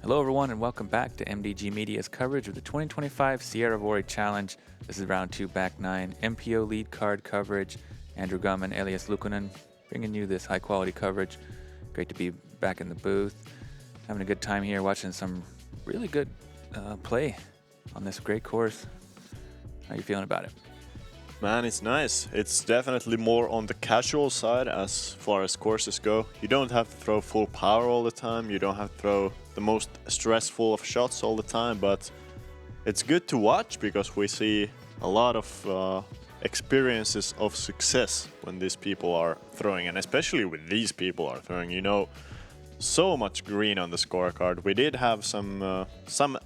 Hello everyone and welcome back to MDG Media's coverage of the 2025 Sieravuori Challenge. This is round 2 back 9 MPO lead card coverage. Andrew Gum and Elias Luukkonen bringing you this high quality coverage. Great to be back in the booth. Having a good time here watching some really good play on this great course. How are you feeling about it? Man, it's nice. It's definitely more on the casual side as far as courses go. You don't have to throw full power all the time. You don't have to throw the most stressful of shots all the time, but it's good to watch because we see a lot of experiences of success when these people are throwing, and especially when these people are throwing, you know, so much green on the scorecard. We did have some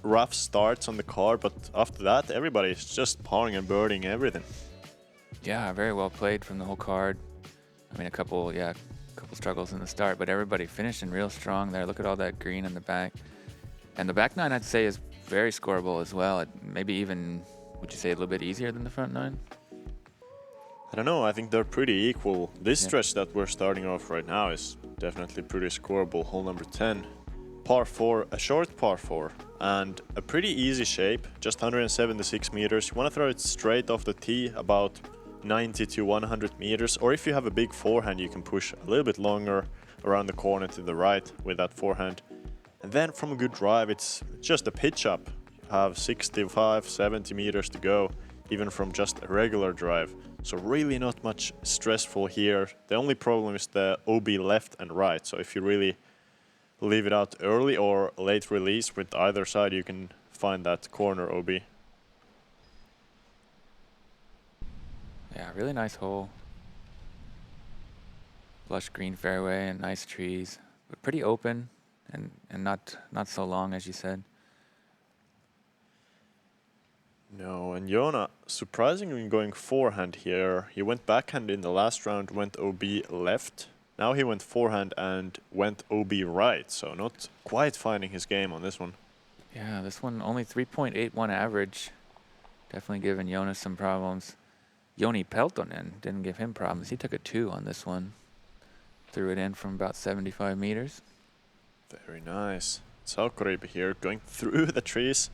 rough starts on the card, but after that, everybody's just parring and birding everything. Yeah, very well played from the whole card. I mean, a couple struggles in the start, but everybody finishing real strong there. Look at all that green in the back. And the back nine, I'd say, is very scoreable as well. Maybe even, would you say, a little bit easier than the front nine? I don't know, I think they're pretty equal. This stretch that we're starting off right now is definitely pretty scoreable. Hole number 10. Par 4, a short par 4, and a pretty easy shape, just 176 meters. You want to throw it straight off the tee, about 90 to 100 meters, or if you have a big forehand, you can push a little bit longer around the corner to the right with that forehand. And then from a good drive, it's just a pitch up. You have 65, 70 meters to go, even from just a regular drive. So really not much stressful here. The only problem is the OB left and right. So if you really leave it out early or late release with either side, you can find that corner OB. Yeah, really nice hole. Lush green fairway and nice trees, but pretty open and not so long, as you said. No, and Joona surprisingly going forehand here. He went backhand in the last round, went OB left. Now he went forehand and went OB right, so not quite finding his game on this one. Yeah, this one only 3.81 average. Definitely giving Joona some problems. Joni Peltonen didn't give him problems. He took a 2 on this one. Threw it in from about 75 meters. Very nice. Saukkoriipi here going through the trees.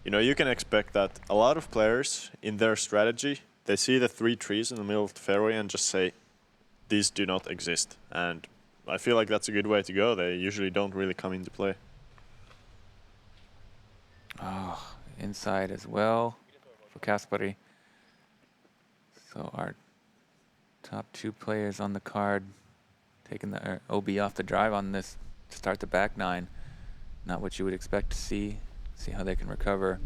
You know, you can expect that a lot of players in their strategy, they see the 3 trees in the middle of the fairway and just say, these do not exist. And I feel like that's a good way to go. They usually don't really come into play. Oh, inside as well for Kasper. So our top 2 players on the card taking the OB off the drive on this to start the back nine. Not what you would expect to see. See how they can recover.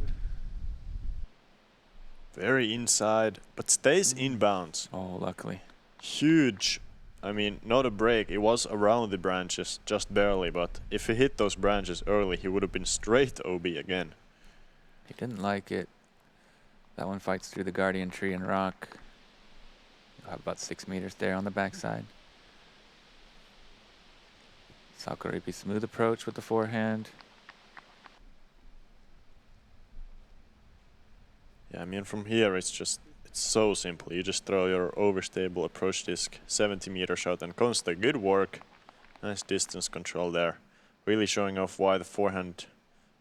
Very inside, but stays inbounds. Oh, luckily. Huge. I mean, not a break. It was around the branches, just barely, but if he hit those branches early, he would have been straight OB again. He didn't like it. That one fights through the guardian tree and rock. You'll have about 6 meters there on the backside. Saukkoriipi smooth approach with the forehand. Yeah, I mean, from here, it's so simple. You just throw your overstable approach disc, 70 meter shot, and Konsta, good work. Nice distance control there. Really showing off why the forehand,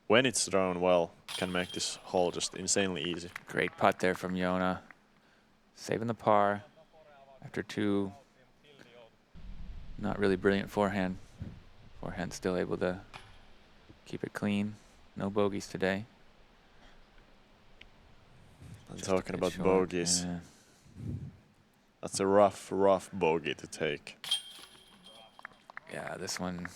when it's thrown well, can make this hole just insanely easy. Great putt there from Joona. Saving the par after 2 not really brilliant forehand. Forehand still able to keep it clean. No bogeys today. I'm talking about bogeys. Yeah. That's a rough bogey to take. Yeah, this one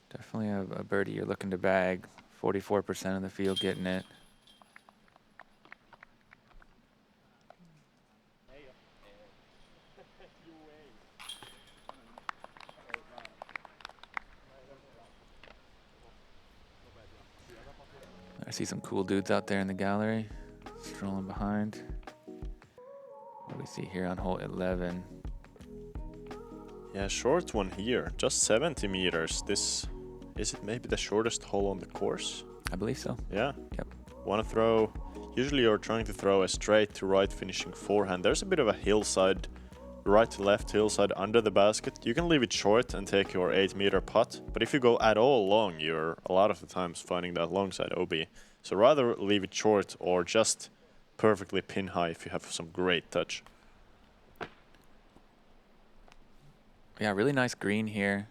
definitely a birdie you're looking to bag. 44% of the field getting it. I see some cool dudes out there in the gallery, strolling behind. What do we see here on hole 11? Yeah, short one here, just 70 meters. Is it maybe the shortest hole on the course? I believe so. Yeah. Yep. Want to throw, usually you're trying to throw a straight to right finishing forehand. There's a bit of a hillside right to left hillside under the basket, you can leave it short and take your 8-meter putt. But if you go at all long, you're a lot of the times finding that long side OB. So rather leave it short or just perfectly pin high if you have some great touch. Yeah, really nice green here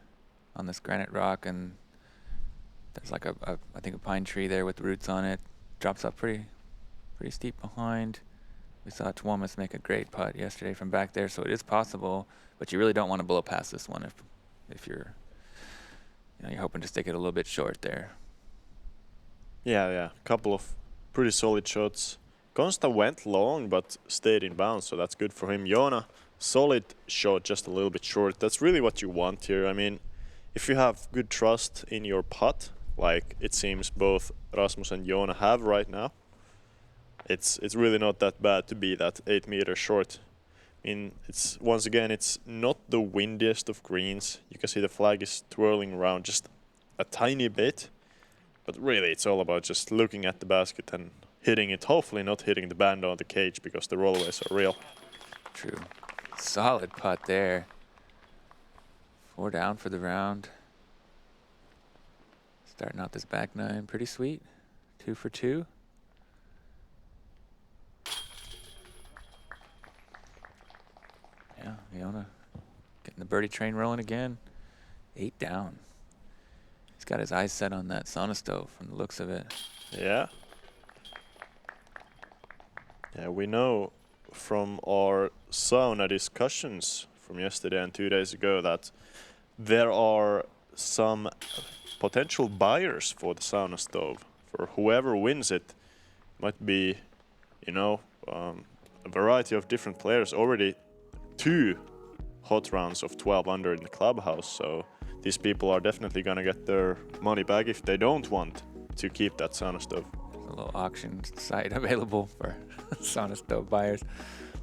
on this granite rock, and there's like I think a pine tree there with roots on it. Drops up pretty steep behind. We saw Tuomas make a great putt yesterday from back there, so it is possible, but you really don't want to blow past this one if you're you're hoping to stick it a little bit short there. Yeah. Couple of pretty solid shots. Konsta went long but stayed in bounds, so that's good for him. Joona, solid shot, just a little bit short. That's really what you want here. I mean, if you have good trust in your putt, like it seems both Rasmus and Joona have right now, it's really not that bad to be that 8 meters short. I mean, it's not the windiest of greens. You can see the flag is twirling around just a tiny bit, but really it's all about just looking at the basket and hitting it. Hopefully not hitting the band on the cage because the rollaways are real. True. Solid putt there. 4 down for the round. Starting out this back nine, pretty sweet. 2 for 2. Yeah, Joona getting the birdie train rolling again. 8 down. He's got his eyes set on that sauna stove from the looks of it. Yeah. Yeah, we know from our sauna discussions from yesterday and 2 days ago that there are some potential buyers for the sauna stove. For whoever wins it, might be, a variety of different players. Already 2 hot rounds of 12 under in the clubhouse, so these people are definitely gonna get their money back if they don't want to keep that sauna stove. A little auction site available for sauna stove buyers.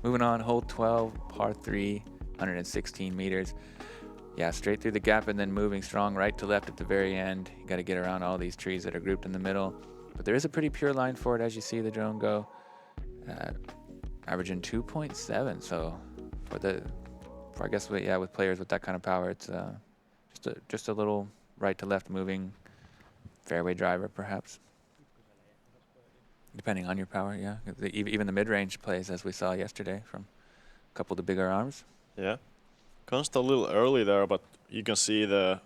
Moving on, hole 12, par 3, 116 meters. Yeah, straight through the gap and then moving strong right to left at the very end. You got to get around all these trees that are grouped in the middle. But there is a pretty pure line for it as you see the drone go. Averaging 2.7. So I guess with players with that kind of power, it's just a little right to left moving fairway driver perhaps. Depending on your power, yeah. Even the mid-range plays, as we saw yesterday, from a couple of the bigger arms. Yeah. Konsta a little early there, but you can see the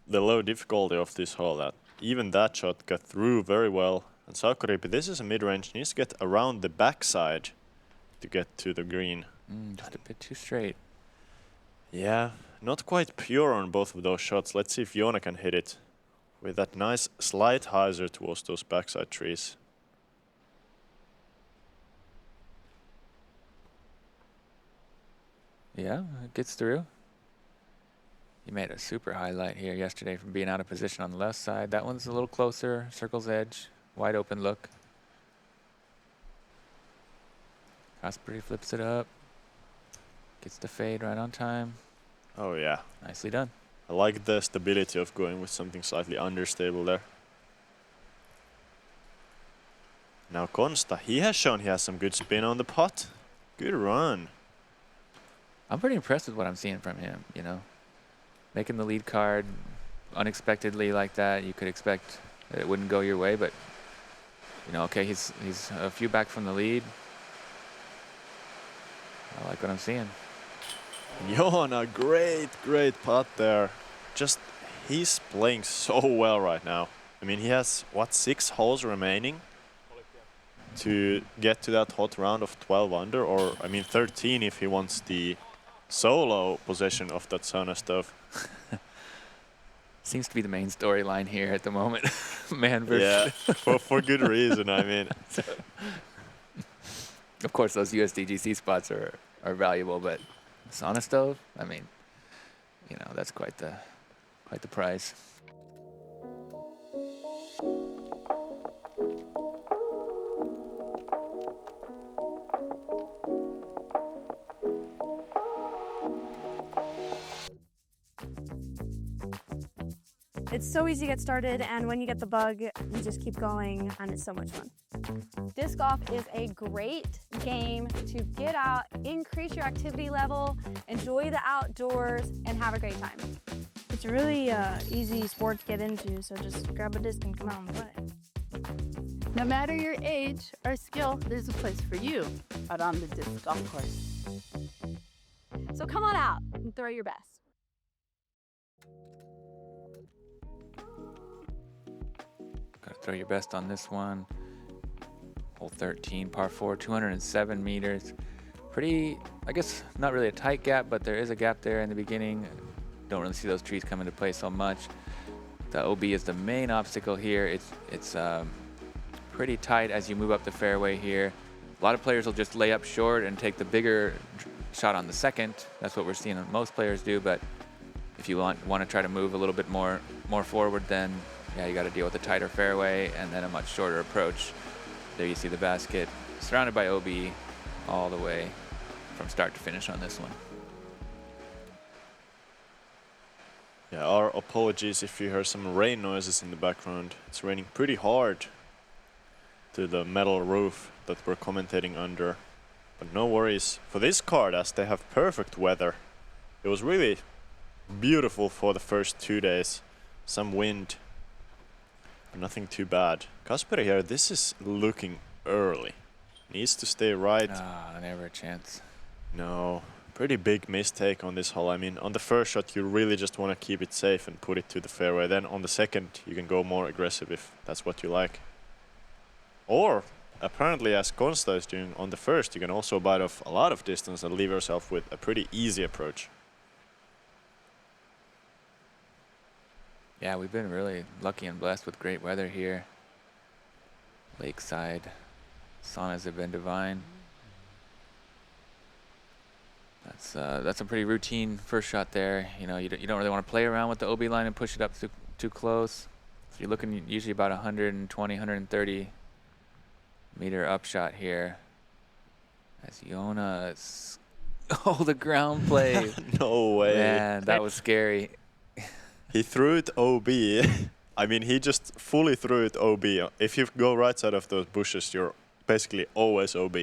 low difficulty of this hole. That even that shot got through very well. And Saukkoriipi, this is a mid-range, needs to get around the backside to get to the green. Just a bit too straight. Yeah, not quite pure on both of those shots. Let's see if Joona can hit it with that nice slight hyzer towards those backside trees. Yeah, it gets through. He made a super highlight here yesterday from being out of position on the left side. That one's a little closer, circle's edge, wide open look. Kasper flips it up. Gets the fade right on time. Oh yeah. Nicely done. I like the stability of going with something slightly understable there. Now Konsta, he has shown he has some good spin on the putt. Good run. I'm pretty impressed with what I'm seeing from him, Making the lead card unexpectedly like that. You could expect that it wouldn't go your way, but, okay, he's a few back from the lead. I like what I'm seeing. Joona, great putt there. Just, he's playing so well right now. I mean, he has, 6 holes remaining to get to that hot round of 12 under, or, 13 if he wants the solo possession of that sauna stuff. Seems to be the main storyline here at the moment. Man versus... Yeah, for good reason, Of course, those USDGC spots are valuable, but sauna stove, that's quite the prize. It's so easy to get started, and when you get the bug, you just keep going, and it's so much fun. Disc golf is a great game to get out, increase your activity level, enjoy the outdoors, and have a great time. It's a really easy sport to get into, so just grab a disc and come out and play. No matter your age or skill, there's a place for you out on the disc golf course. So come on out and throw your best. Gotta throw your best on this one. Hole 13, par 4, 207 meters. Pretty, I guess, not really a tight gap, but there is a gap there in the beginning. Don't really see those trees come into play so much. The OB is the main obstacle here. It's pretty tight as you move up the fairway here. A lot of players will just lay up short and take the bigger shot on the second. That's what we're seeing most players do, but if you want to try to move a little bit more forward, then yeah, you got to deal with a tighter fairway and then a much shorter approach. There you see the basket, surrounded by OB all the way from start to finish on this one. Yeah, our apologies if you hear some rain noises in the background. It's raining pretty hard to the metal roof that we're commentating under. But no worries for this card, as they have perfect weather. It was really beautiful for the first 2 days. Some wind, but nothing too bad. Kasper here, this is looking early. Needs to stay right. Never a chance. No, pretty big mistake on this hole. I mean, on the first shot, you really just want to keep it safe and put it to the fairway. Then on the second, you can go more aggressive if that's what you like. Or, apparently, as Konsta is doing on the first, you can also bite off a lot of distance and leave yourself with a pretty easy approach. Yeah, we've been really lucky and blessed with great weather here. Lakeside saunas have been divine. That's a pretty routine first shot there. You know, you don't really want to play around with the OB line and push it up too close. So you're looking usually about 120, 130 meter upshot here. As Joona, the ground play. No way. Man, that was scary. He threw it OB. I mean, he just fully threw it OB. If you go right side of those bushes, you're basically always OB.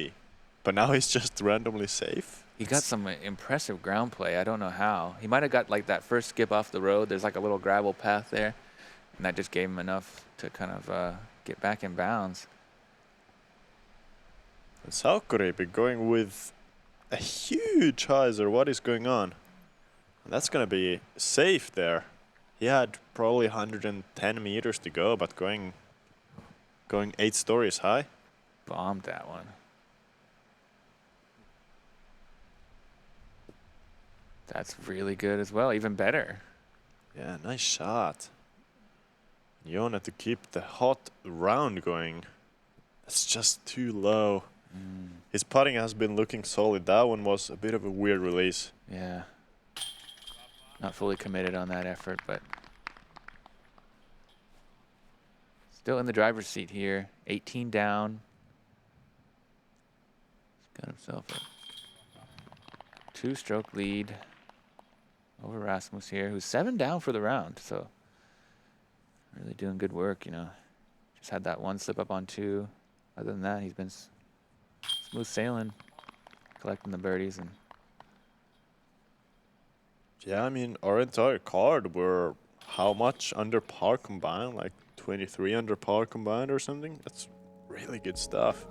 But now he's just randomly safe. He got some impressive ground play. I don't know how. He might have got like that first skip off the road. There's like a little gravel path there, and that just gave him enough to kind of get back in bounds. And Saukkoriipi going with a huge hyzer. What is going on? That's going to be safe there. He had probably 110 meters to go, but going 8 stories high. Bombed that one. That's really good as well, even better. Yeah, nice shot. Joona to keep the hot round going. That's just too low. His putting has been looking solid. That one was a bit of a weird release. Yeah. Not fully committed on that effort, but still in the driver's seat here. 18 down. He's got himself a 2-stroke lead over Rasmus here, who's 7 down for the round. So really doing good work, you know. Just had that one slip up on 2. Other than that, he's been smooth sailing, collecting the birdies. And yeah, I mean, our entire card were how much under par combined? Like 23 under par combined or something? That's really good stuff.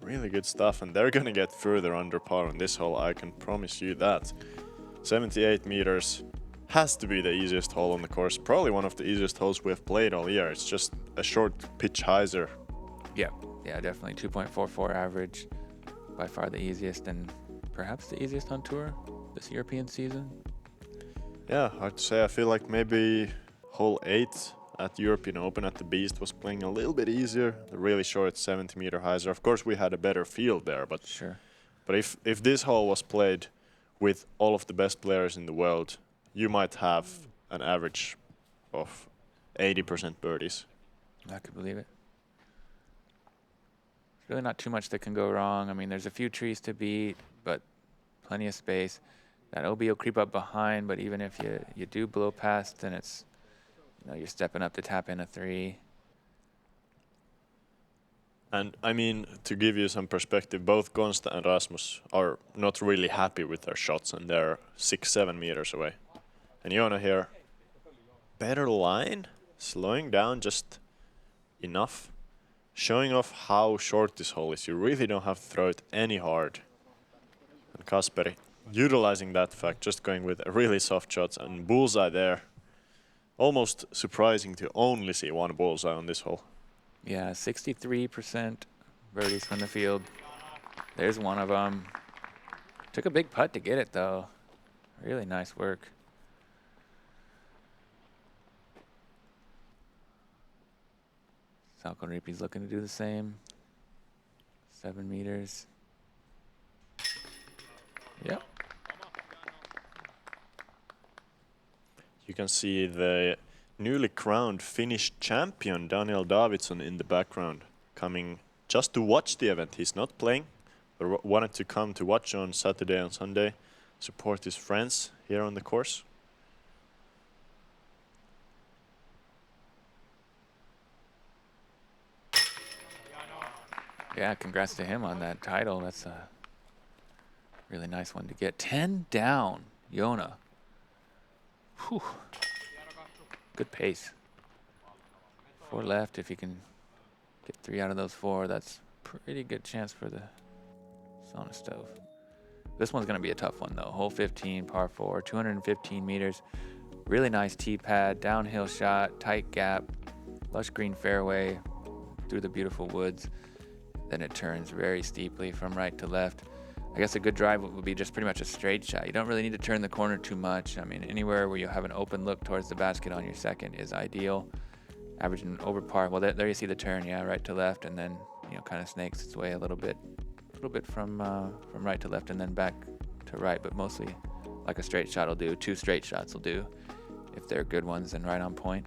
Really good stuff. And they're going to get further under par on this hole, I can promise you that. 78 meters has to be the easiest hole on the course. Probably one of the easiest holes we have played all year. It's just a short pitch hyzer. yeah, definitely 2.44 average. By far the easiest, and perhaps the easiest on tour this European season. Yeah, hard to say. I feel like maybe hole 8 at European Open at the Beast was playing a little bit easier. The really short 70-meter hyzer. Of course, we had a better field there, but Sure. But if this hole was played with all of the best players in the world, you might have an average of 80% birdies. I could believe it. There's really not too much that can go wrong. I mean, there's a few trees to beat, but plenty of space. That OB will creep up behind, but even if you do blow past, then it's You know, you're stepping up to tap in a 3. And I mean, to give you some perspective, both Konsta and Rasmus are not really happy with their shots, and they're 6-7 meters away. And Joona here, better line, slowing down just enough, showing off how short this hole is. You really don't have to throw it any hard. And Kasper utilizing that fact, just going with really soft shots and bullseye there. Almost surprising to only see one bullseye on this hole. Yeah, 63% birdies from the field. There's one of them. Took a big putt to get it, though. Really nice work. Saukkoriipi's looking to do the same. 7 meters. Yep. You can see the newly crowned Finnish champion Daniel Davidsson in the background, coming just to watch the event. He's not playing, but wanted to come to watch on Saturday and Sunday, support his friends here on the course. Yeah, congrats to him on that title. That's a really nice one to get. 10 down, Joona. Whew. Good pace. 4 left. If you can get 3 out of those 4, that's pretty good chance for the sauna stove. This one's going to be a tough one, though. Hole 15, par 4, 215 meters. Really nice tee pad, downhill shot, tight gap, lush green fairway through the beautiful woods. Then it turns very steeply from right to left. I guess a good drive would be just pretty much a straight shot. You don't really need to turn the corner too much. I mean, anywhere where you have an open look towards the basket on your second is ideal. Averaging over par. Well, there you see the turn, yeah, right to left, and then, you know, kind of snakes its way a little bit from right to left and then back to right, but mostly like a straight shot will do. 2 straight shots will do if they're good ones and right on point.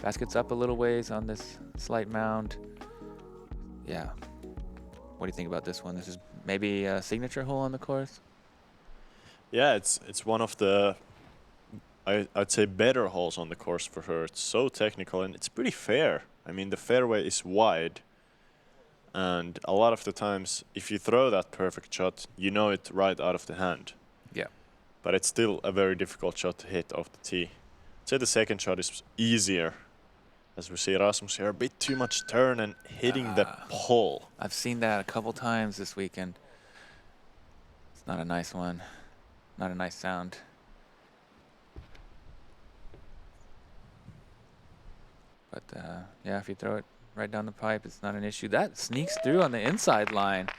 Basket's up a little ways on this slight mound. Yeah. What do you think about this one? This is maybe a signature hole on the course? Yeah, it's one of the, I'd say, better holes on the course for her. It's so technical and it's pretty fair. I mean, the fairway is wide, and a lot of the times, if you throw that perfect shot, you know it right out of the hand. Yeah. But it's still a very difficult shot to hit off the tee. I'd say the second shot is easier. As we see Rasmus here, a bit too much turn and hitting the pole. I've seen that a couple times this weekend. It's not a nice one. Not a nice sound. But yeah, if you throw it right down the pipe, it's not an issue. That sneaks through on the inside line.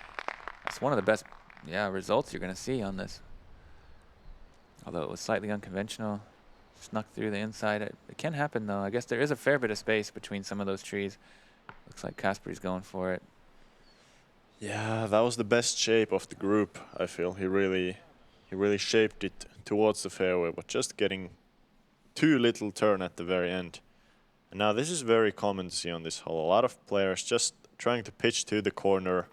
That's one of the best, results you're going to see on this. Although it was slightly unconventional. Snuck through the inside. It can happen, though. I guess there is a fair bit of space between some of those trees. Looks like Kasper's going for it. Yeah, that was the best shape of the group, I feel. He really shaped it towards the fairway, but just getting too little turn at the very end. And now this is very common to see on this hole. A lot of players just trying to pitch to the corner,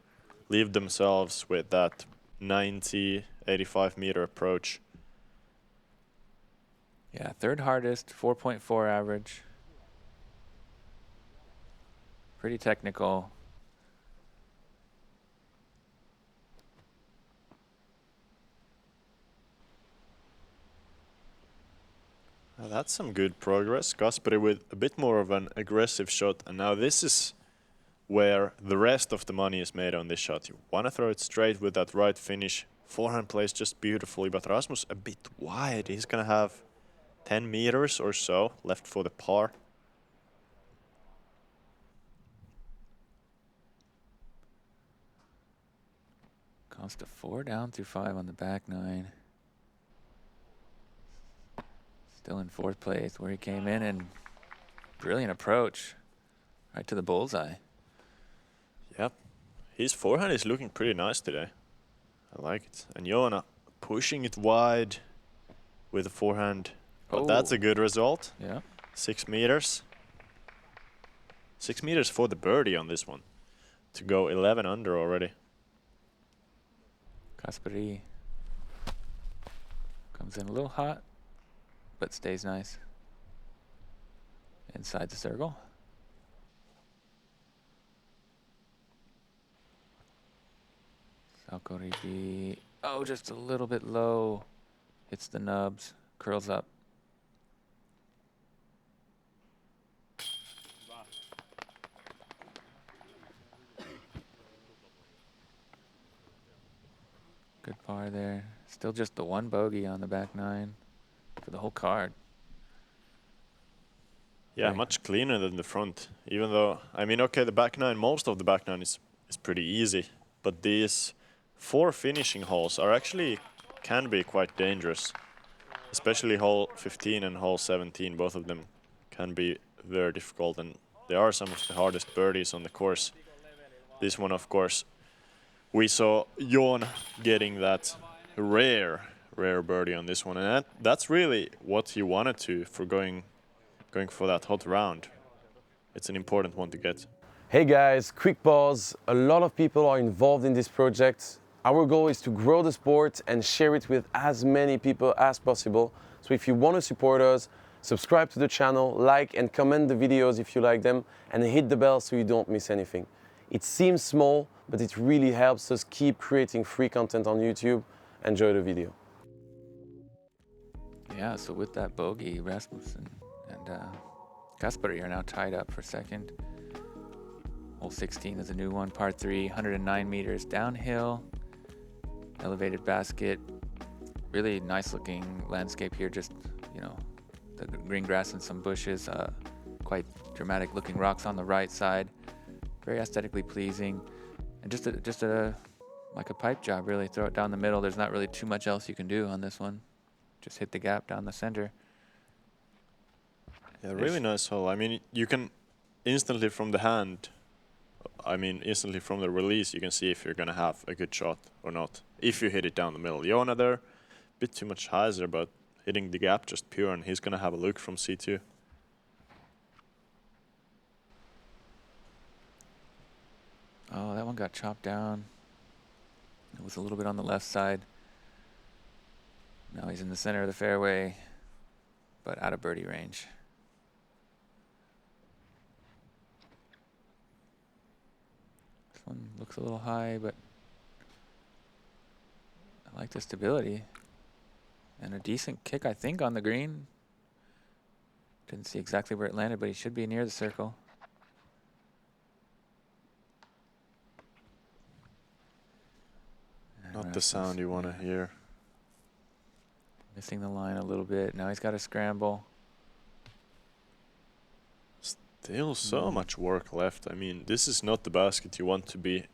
leave themselves with that 90, 85 meter approach. Yeah, third hardest, 4.4 average. Pretty technical. Well, that's some good progress. Kasper with a bit more of an aggressive shot, and now this is where the rest of the money is made on this shot. You want to throw it straight with that right finish. Forehand plays just beautifully, but Rasmus a bit wide. He's going to have 10 meters or so left for the par. Konsta 4 down through 5 on the back 9. Still in 4th place where he came in, and brilliant approach right to the bullseye. Yep. His forehand is looking pretty nice today. I like it. And Joona pushing it wide with the forehand. But that's a good result. Yeah. 6 meters. 6 meters for the birdie on this one. To go 11 under already. Kasper comes in a little hot, but stays nice. inside the circle. Saukkoriipi. Oh, just a little bit low. Hits the nubs, curls up. Good par there. Still just the one bogey on the back nine for the whole card. Yeah, Right. much cleaner than the front. Even though, I mean, okay, the back nine, most of the back nine is pretty easy. But these 4 finishing holes are actually can be quite dangerous. Especially hole 15 and hole 17, both of them can be very difficult. And they are some of the hardest birdies on the course. This one, of course, we saw Joona getting that rare birdie on this one. And that's really what he wanted to for going for that hot round. It's an important one to get. Hey guys, quick pause. A lot of people are involved in this project. Our goal is to grow the sport and share it with as many people as possible. So if you want to support us, subscribe to the channel, like and comment the videos if you like them, and hit the bell so you don't miss anything. It seems small, but it really helps us keep creating free content on YouTube. Enjoy the video. Yeah, so with that bogey, Rasmus and Kasper are now tied up for second. Hole 16 is a new one, par 3, 109 meters downhill. Elevated basket. Really nice looking landscape here, just, you know, the green grass and some bushes. Quite dramatic looking rocks on the right side. Very aesthetically pleasing. And just like a pipe job, really. Throw it down the middle. There's not really too much else you can do on this one. Just hit the gap down the center. Yeah, really nice hole. I mean, you can instantly from the hand, instantly from the release, you can see if you're going to have a good shot or not. If you hit it down the middle. Joona there, a bit too much hyzer, but hitting the gap just pure, and he's going to have a look from C2. Oh, that one got chopped down. It was a little bit on the left side. Now he's in the center of the fairway, but out of birdie range. This one looks a little high, but I like the stability. And a decent kick, I think, on the green. Didn't see exactly where it landed, but he should be near the circle. And Not the sound you want to hear. Missing the line a little bit. Now he's got to scramble. Still so much work left. I mean, this is not the basket you want to be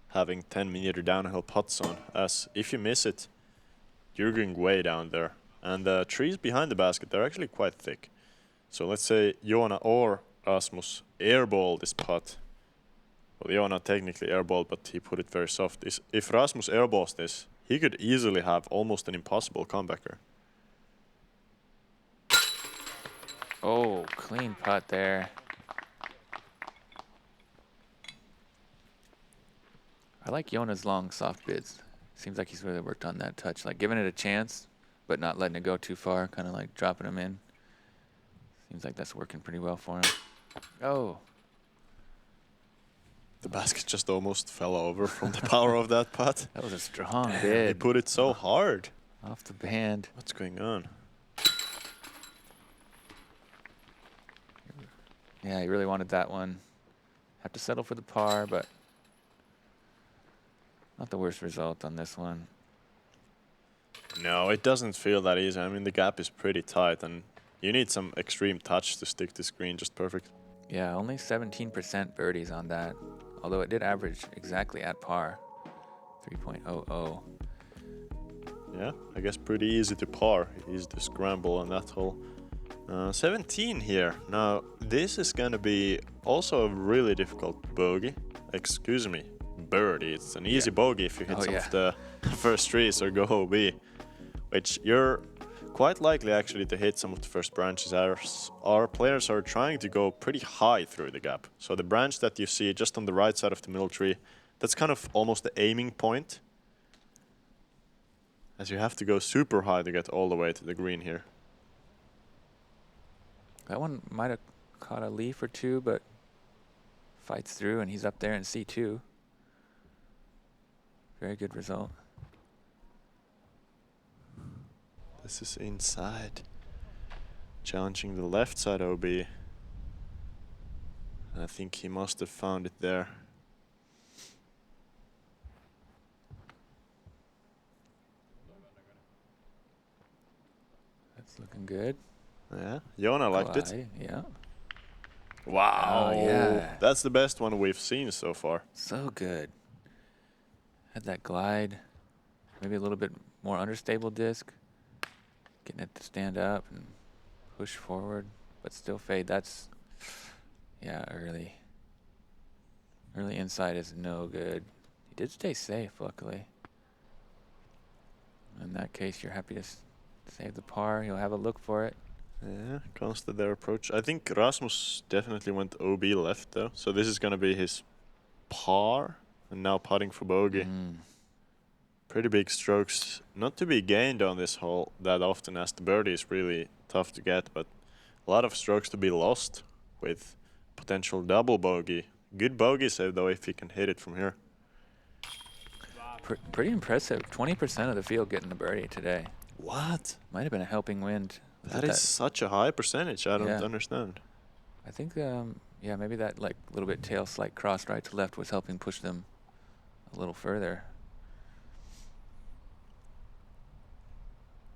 having 10-meter downhill putts on, as if you miss it, you're going way down there. And the trees behind the basket, they're actually quite thick. So let's say Joona or Rasmus airball this putt. Well, Joona technically airballed, but he put it very soft. If Rasmus airballs this, he could easily have almost an impossible comebacker. Oh, clean putt there. I like Joona's long soft bids. Seems like he's really worked on that touch, like giving it a chance, but not letting it go too far, kind of like dropping him in. Seems like that's working pretty well for him. Oh. The basket just almost fell over from the power of that putt. That was a strong bid. He put it so hard. Off the band. What's going on? Yeah, he really wanted that one. Have to settle for the par, but not the worst result on this one. No, it doesn't feel that easy. I mean, the gap is pretty tight, and you need some extreme touch to stick the screen just perfect. Yeah, only 17% birdies on that, although it did average exactly at par, 3.00. Yeah, I guess pretty easy to par is the scramble on that hole. 17 here. Now, this is going to be also a really difficult bogey. Excuse me, birdie. It's an easy bogey if you hit some of the first trees or go OB, which you're quite likely actually to hit some of the first branches. Our players are trying to go pretty high through the gap. So the branch that you see just on the right side of the middle tree, that's kind of almost the aiming point, as you have to go super high to get all the way to the green here. That one might have Caught a leaf or two, but fights through, and he's up there in C2. Very good result. This is inside. Challenging the left side OB. I think he must have found it there. That's looking good. Yeah, Joona liked it. Glide, yeah. Wow, Oh, yeah. That's the best one we've seen so far. So good. Had that glide. Maybe a little bit more understable disc. Getting it to stand up and push forward, but still fade. That's, yeah, early. Early inside is no good. He did stay safe, luckily. In that case, you're happy to save the par. He'll have a look for it. Yeah, Konsta their approach. I think Rasmus definitely went OB left though, so this is gonna be his par, and now putting for bogey. Pretty big strokes, not to be gained on this hole that often, as the birdie is really tough to get, but a lot of strokes to be lost with potential double bogey. Good bogey save though if he can hit it from here. Pretty impressive. 20% of the field getting the birdie today. What? Might have been a helping wind. That is such a high percentage. I don't Yeah. understand. I think, yeah, maybe that like little bit tail slight cross right to left was helping push them a little further.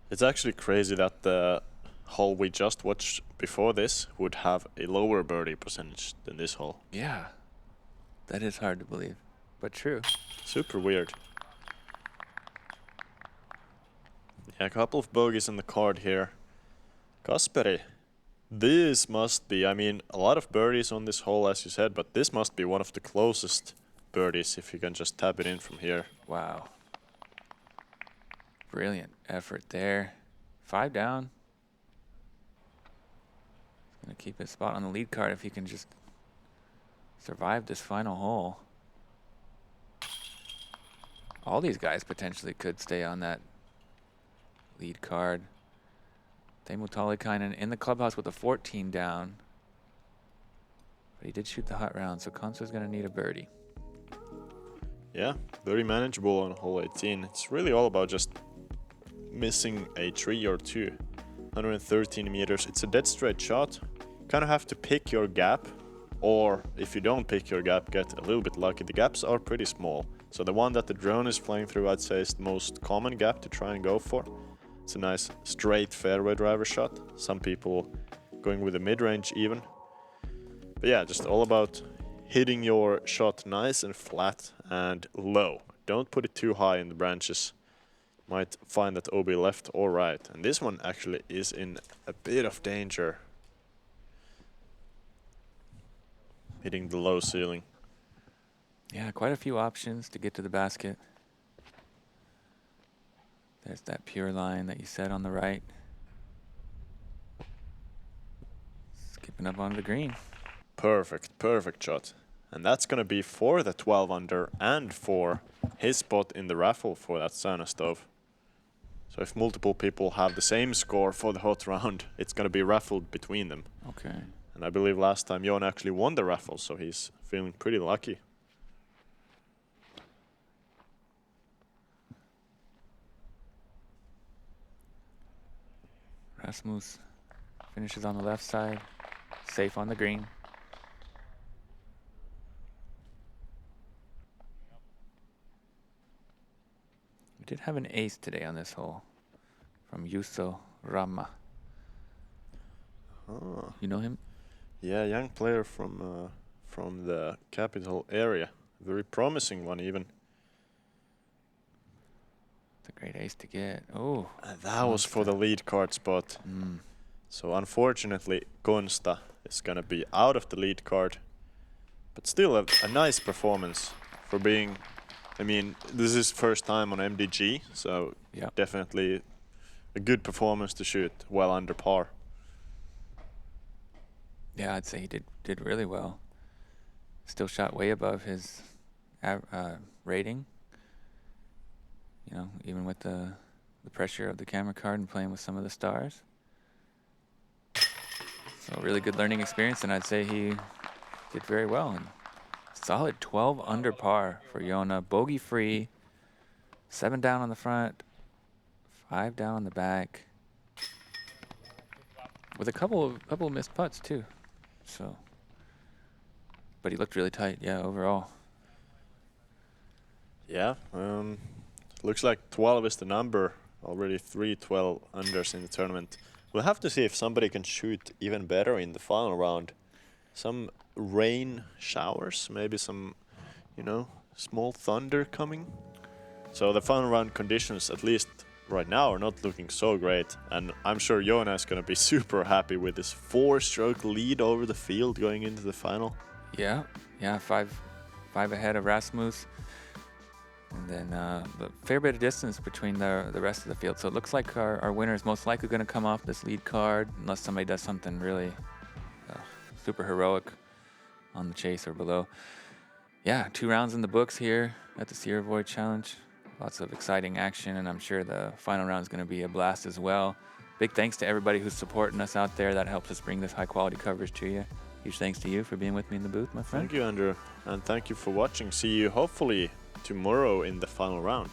It's actually crazy that the hole we just watched before this would have a lower birdie percentage than this hole. Yeah, that is hard to believe, but true. Super weird. Yeah, a couple of bogeys in the card here. Kasper, this must be, I mean, a lot of birdies on this hole, as you said, but this must be one of the closest birdies if you can just tap it in from here. Wow. Brilliant effort there. 5 down. He's going to keep his spot on the lead card if he can just survive this final hole. All these guys potentially could stay on that lead card. Teemu Tallikainen in the clubhouse with a 14 down. But he did shoot the hot round, so Konsta's going to need a birdie. Yeah, very manageable on hole 18. It's really all about just missing a tree or two. 113 meters. It's a dead straight shot. Kind of have to pick your gap, or if you don't pick your gap, get a little bit lucky. The gaps are pretty small. So the one that the drone is flying through, I'd say, is the most common gap to try and go for. It's a nice straight fairway driver shot. Some people going with a mid-range even. But yeah, just all about hitting your shot nice and flat and low. Don't put it too high in the branches. Might find that OB left or right. And this one actually is in a bit of danger. Hitting the low ceiling. Yeah, quite a few options to get to the basket. There's that pure line that you said on the right. Skipping up onto the green. Perfect, perfect shot. And that's going to be for the 12 under and for his spot in the raffle for that sauna stove. So if multiple people have the same score for the hot round, it's going to be raffled between them. Okay. And I believe last time Joona actually won the raffle, so he's feeling pretty lucky. Rasmus finishes on the left side, safe on the green. We did have an ace today on this hole from Juuso Ramma. Oh. You know him? Yeah, young player from the capital area. Very promising one even. It's a great ace to get. Oh. And that was for the lead card spot. So unfortunately, Konsta is going to be out of the lead card. But still a nice performance for being, I mean, this is first time on MDG, so Yeah. definitely a good performance to shoot well under par. Yeah, I'd say he did really well. Still shot way above his rating. You know, even with the pressure of the camera card and playing with some of the stars. So really good learning experience, and I'd say he did very well. And solid 12 under par for Joona, bogey free, 7 down on the front, 5 down on the back, with a couple of missed putts too. So, but he looked really tight, yeah, overall. Yeah, looks like 12 is the number. Already 3 12 unders in the tournament. We'll have to see if somebody can shoot even better in the final round. Some rain showers, maybe some, you know, small thunder coming. So the final round conditions, at least right now, are not looking so great. And I'm sure Joona is going to be super happy with this 4-stroke lead over the field going into the final. Yeah, 5 ahead of Rasmus. And then a fair bit of distance between the rest of the field. So it looks like our winner is most likely going to come off this lead card, unless somebody does something really super heroic on the chase or below. Yeah, 2 rounds in the books here at the Sieravuori Challenge. Lots of exciting action, and I'm sure the final round is going to be a blast as well. Big thanks to everybody who's supporting us out there. That helps us bring this high-quality coverage to you. Huge thanks to you for being with me in the booth, my friend. Thank you, Andrew. And thank you for watching. See you hopefully tomorrow in the final round.